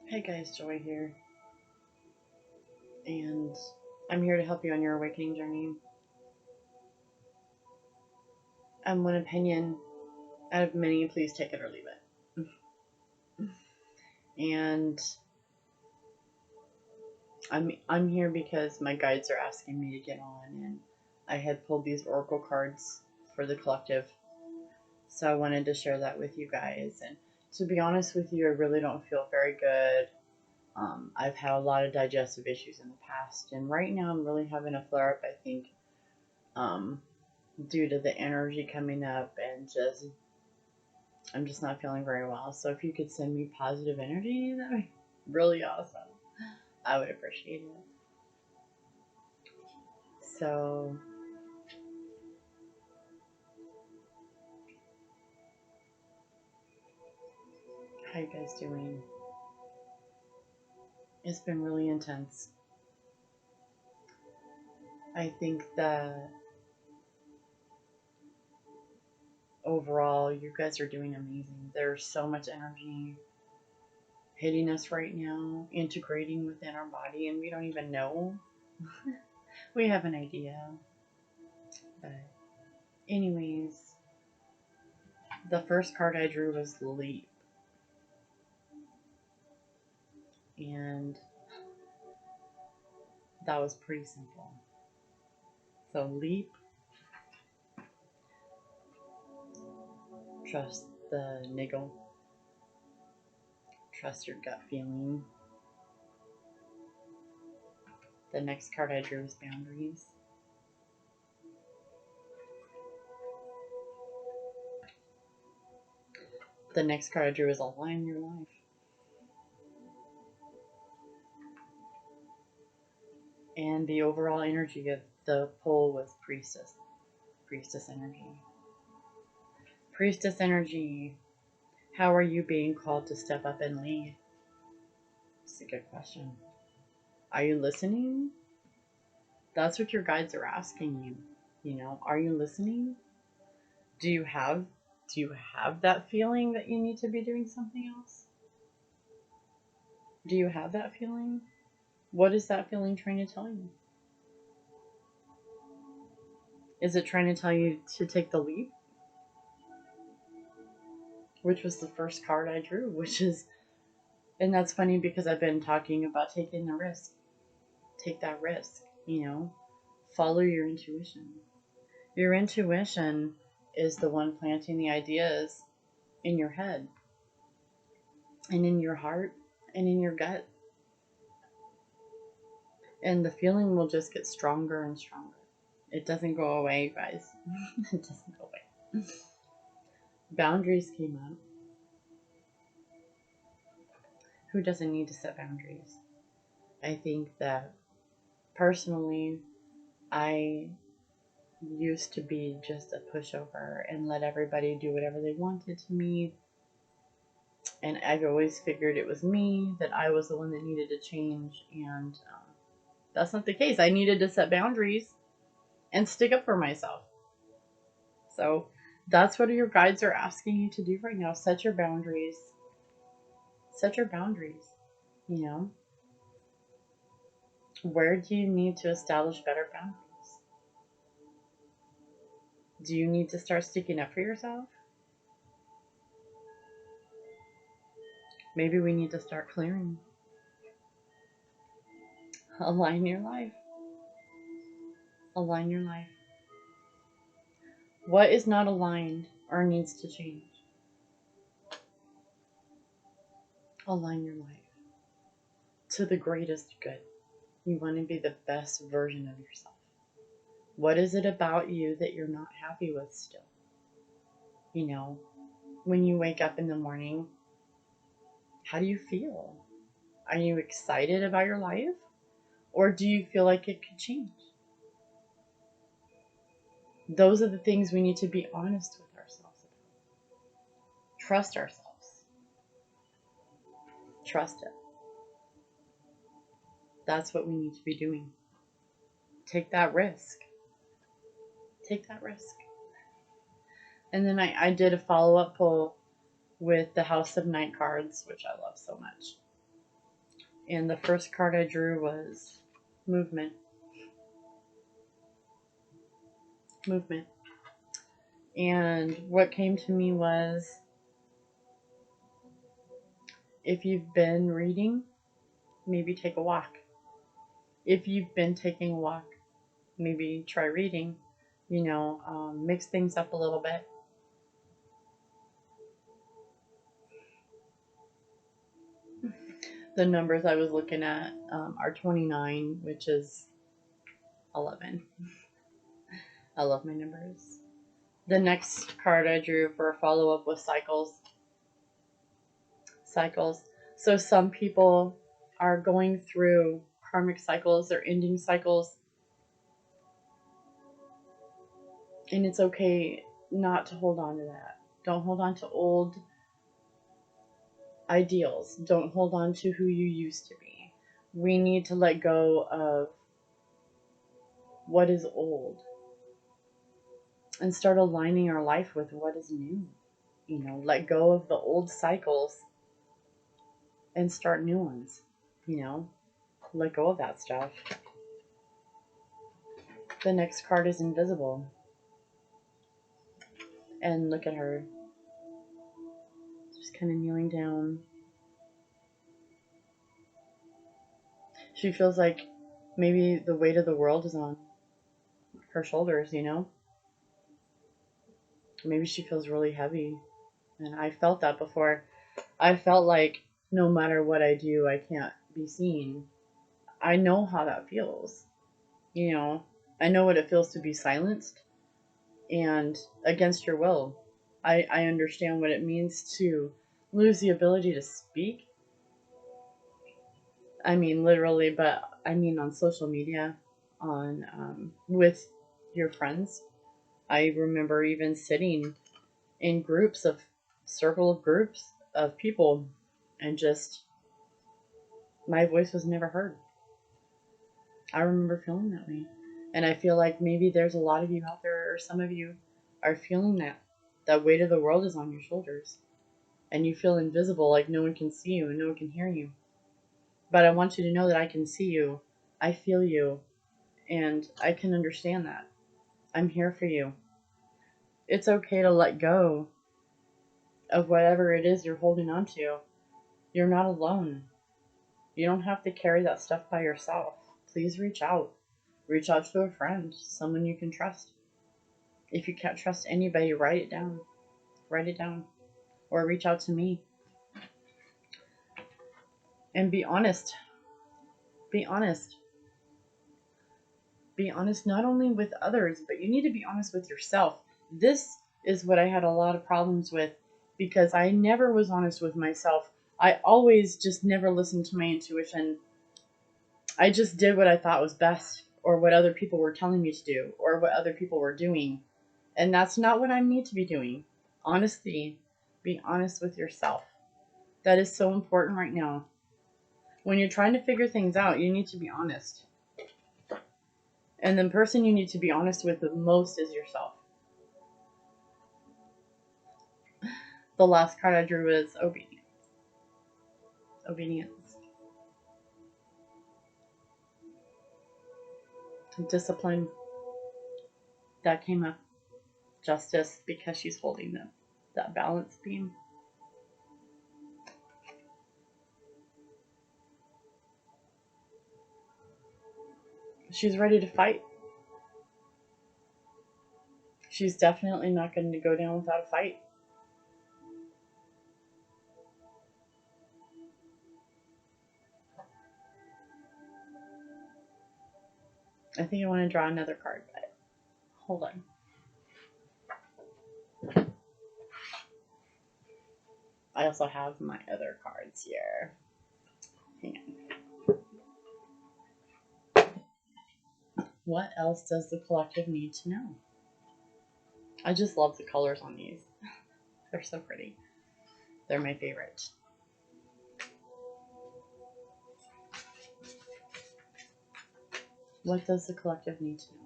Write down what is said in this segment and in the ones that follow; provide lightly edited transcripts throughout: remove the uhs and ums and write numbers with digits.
Hey guys, Joy here, and I'm here to help you on your awakening journey. I'm one opinion out of many, please take it or leave it. And I'm here because my guides are asking me to get on, and I had pulled these oracle cards for the collective, so I wanted to share that with you guys. And to be honest with you, I really don't feel very good. I've had a lot of digestive issues in the past, and right now I'm really having a flare up, I think, due to the energy coming up, and I'm just not feeling very well. So if you could send me positive energy, that would be really awesome. I would appreciate it. So how you guys doing? It's been really intense. I think that overall you guys are doing amazing. There's so much energy hitting us right now, integrating within our body, and we don't even know. We have an idea. But anyways, the first card I drew was Leap. And that was pretty simple. So leap, trust the niggle, trust your gut feeling. The next card I drew was boundaries. The next card I drew is align your life. And the overall energy of the pull was priestess. Priestess energy. Priestess energy. How are you being called to step up and lead? It's a good question. Are you listening? That's what your guides are asking you. You know, are you listening? Do you have that feeling that you need to be doing something else? Do you have that feeling? What is that feeling trying to tell you? Is it trying to tell you to take the leap? Which was the first card I drew, and that's funny because I've been talking about taking the risk. Take that risk, you know? Follow your intuition. Your intuition is the one planting the ideas in your head and in your heart and in your gut. And the feeling will just get stronger and stronger. It doesn't go away, guys. It doesn't go away. Boundaries came up. Who doesn't need to set boundaries? I think that personally, I used to be just a pushover and let everybody do whatever they wanted to me. And I've always figured it was me, that I was the one that needed to change. And that's not the case. I needed to set boundaries and stick up for myself. So that's what your guides are asking you to do right now. Set your boundaries. Set your boundaries, you know. Where do you need to establish better boundaries? Do you need to start sticking up for yourself? Maybe we need to start clearing. Align your life. Align your life. What is not aligned or needs to change? Align your life to the greatest good. You want to be the best version of yourself. What is it about you that you're not happy with still? You know, when you wake up in the morning, how do you feel? Are you excited about your life? Or do you feel like it could change? Those are the things we need to be honest with ourselves about. Trust ourselves. Trust it. That's what we need to be doing. Take that risk. Take that risk. And then I did a follow-up pull with the House of Night cards, which I love so much. And the first card I drew was movement. Movement. And what came to me was, if you've been reading, maybe take a walk. If you've been taking a walk, maybe try reading. Mix things up a little bit. The numbers I was looking at are 29, which is 11. I love my numbers. The next card I drew for a follow-up was cycles. Cycles. So some people are going through karmic cycles, they're ending cycles. And it's okay not to hold on to that. Don't hold on to old ideals. Don't hold on to who you used to be. We need to let go of what is old and start aligning our life with what is new. Let go of the old cycles and start new ones. Let go of that stuff. The next card is invisible. And look at her. Just kind of kneeling down. She feels like maybe the weight of the world is on her shoulders, Maybe she feels really heavy. And I felt that before. I felt like no matter what I do, I can't be seen. I know how that feels. I know what it feels to be silenced and against your will. I understand what it means to lose the ability to speak. I mean, literally, but I mean on social media, with your friends. I remember even sitting in circle of groups of people, and just my voice was never heard. I remember feeling that way. And I feel like maybe there's a lot of you out there, or some of you are feeling that weight of the world is on your shoulders. And you feel invisible, like no one can see you and no one can hear you. But I want you to know that I can see you, I feel you, and I can understand that. I'm here for you. It's okay to let go of whatever it is you're holding on to. You're not alone. You don't have to carry that stuff by yourself. Please reach out. Reach out to a friend, someone you can trust. If you can't trust anybody, write it down. Write it down. Or reach out to me. And be honest. Be honest. Be honest not only with others, but you need to be honest with yourself. This is what I had a lot of problems with, because I never was honest with myself. I always just never listened to my intuition. I just did what I thought was best, or what other people were telling me to do, or what other people were doing. And that's not what I need to be doing. Honesty. Be honest with yourself. That is so important right now. When you're trying to figure things out, you need to be honest. And the person you need to be honest with the most is yourself. The last card I drew was obedience. Obedience. Discipline. That came up. Justice, because she's holding that balance beam. She's ready to fight. She's definitely not going to go down without a fight. I think I want to draw another card, but hold on. I also have my other cards here. Hang on. What else does the collective need to know? I just love the colors on these. They're so pretty. They're my favorite. What does the collective need to know?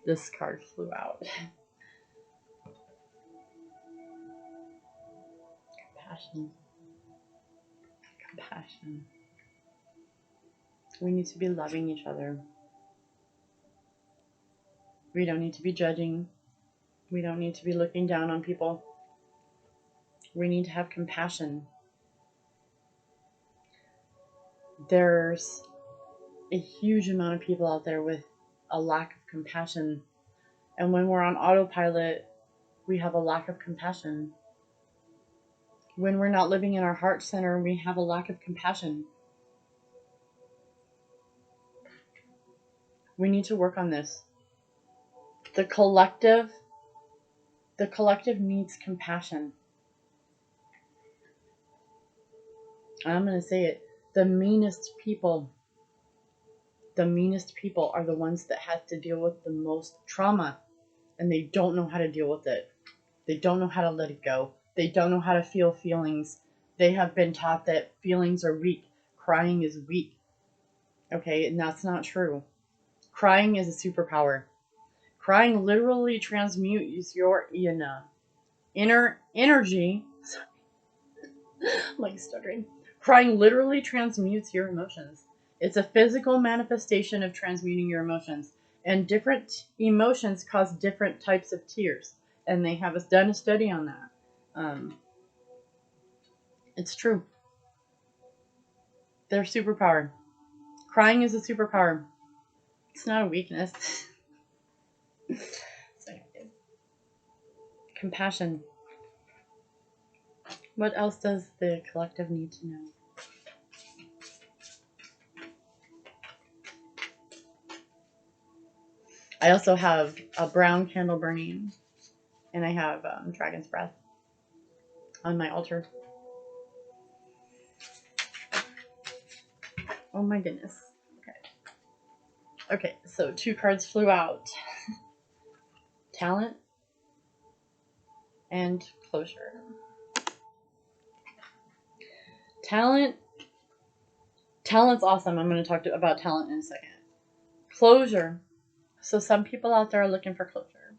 This card flew out. Compassion. Compassion. We need to be loving each other. We don't need to be judging. We don't need to be looking down on people. We need to have compassion. There's a huge amount of people out there with a lack of compassion. And when we're on autopilot, we have a lack of compassion. When we're not living in our heart center, we have a lack of compassion. We need to work on this. The collective needs compassion. I'm going to say it. The meanest people are the ones that have to deal with the most trauma, and they don't know how to deal with it. They don't know how to let it go. They don't know how to feel feelings. They have been taught that feelings are weak. Crying is weak. Okay, and that's not true. Crying is a superpower. Crying literally transmutes your inner energy. Like stuttering. Crying literally transmutes your emotions. It's a physical manifestation of transmuting your emotions. And different emotions cause different types of tears. And they have done a study on that. It's true. They're superpower. Crying is a superpower. It's not a weakness. So, compassion. What else does the collective need to know? I also have a brown candle burning, and I have dragon's breath on my altar. Oh my goodness. Okay, so 2 cards flew out. Talent and closure. Talent's awesome. I'm going to talk about talent in a second. Closure. So some people out there are looking for closure.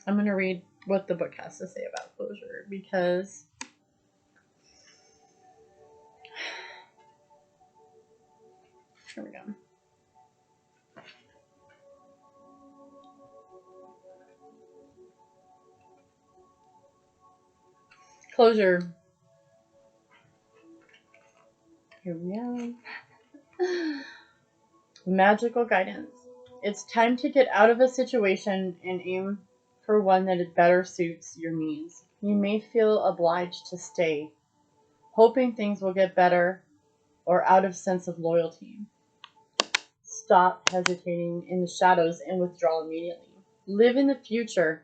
I'm going to read what the book has to say about closure, because here we go. Closure. Here we go. Magical guidance. It's time to get out of a situation and aim for one that better suits your needs. You may feel obliged to stay, hoping things will get better, or out of sense of loyalty. Stop hesitating in the shadows and withdraw immediately. Live in the future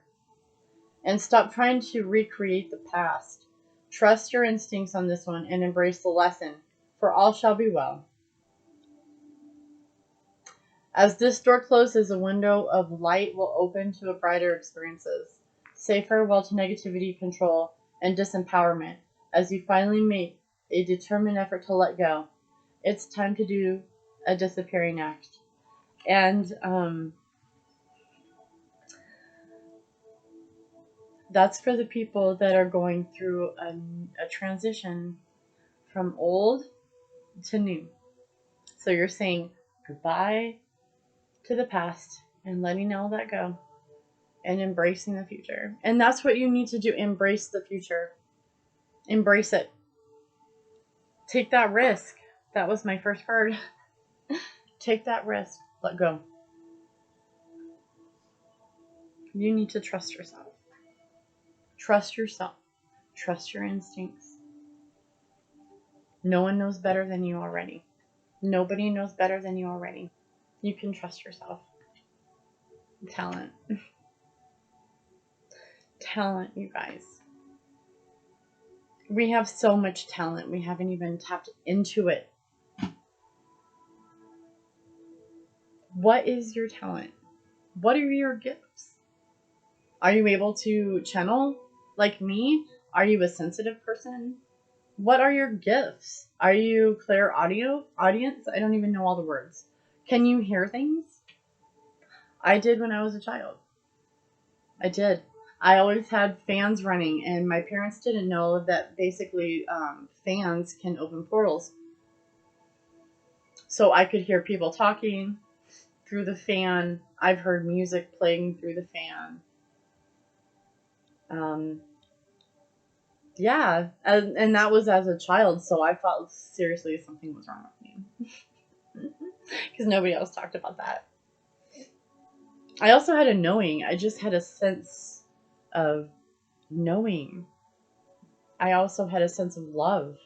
and stop trying to recreate the past. Trust your instincts on this one and embrace the lesson, for all shall be well. As this door closes, a window of light will open to a brighter experiences. Say farewell to negativity, control, and disempowerment as you finally make a determined effort to let go. It's time to do a disappearing act. And that's for the people that are going through a transition from old to new. So you're saying goodbye to the past and letting all that go and embracing the future. And that's what you need to do. Embrace the future. Embrace it. Take that risk. That was my first card. Take that risk. Let go. You need to trust yourself. Trust yourself. Trust your instincts. No one knows better than you already. Nobody knows better than you already. You can trust yourself. Talent. Talent, you guys. We have so much talent. We haven't even tapped into it. What is your talent? What are your gifts? Are you able to channel like me? Are you a sensitive person? What are your gifts? Are you audience? I don't even know all the words. Can you hear things? I did when I was a child. I did. I always had fans running, and my parents didn't know that basically fans can open portals. So I could hear people talking through the fan. I've heard music playing through the fan. Yeah, and that was as a child, so I thought seriously something was wrong with me. Because nobody else talked about that. I also had a knowing. I just had a sense of knowing. I also had a sense of love.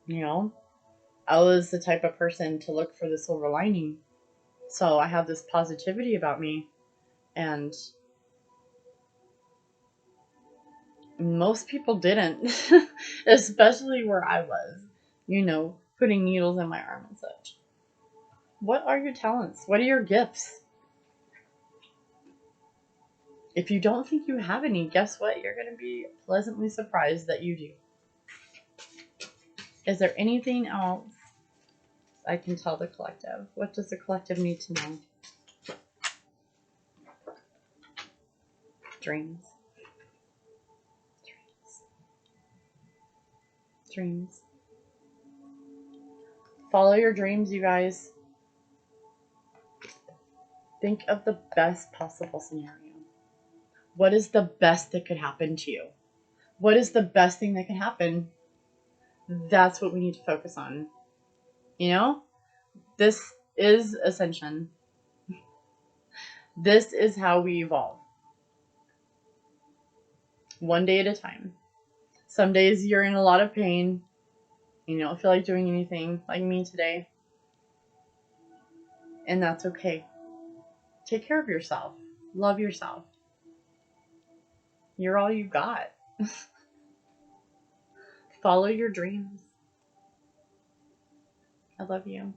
You know, I was the type of person to look for the silver lining. So I have this positivity about me. And most people didn't, especially where I was, you know, putting needles in my arm and such. What are your talents? What are your gifts? If you don't think you have any, guess what? You're going to be pleasantly surprised that you do. Is there anything else I can tell the collective? What does the collective need to know? Dreams. Dreams. Follow your dreams, you guys. Think of the best possible scenario. What is the best that could happen to you? What is the best thing that can happen? That's what we need to focus on. You know? This is ascension. This is how we evolve. One day at a time. Some days you're in a lot of pain. You don't feel like doing anything, like me today. And that's okay. Take care of yourself. Love yourself. You're all you got. Follow your dreams. I love you.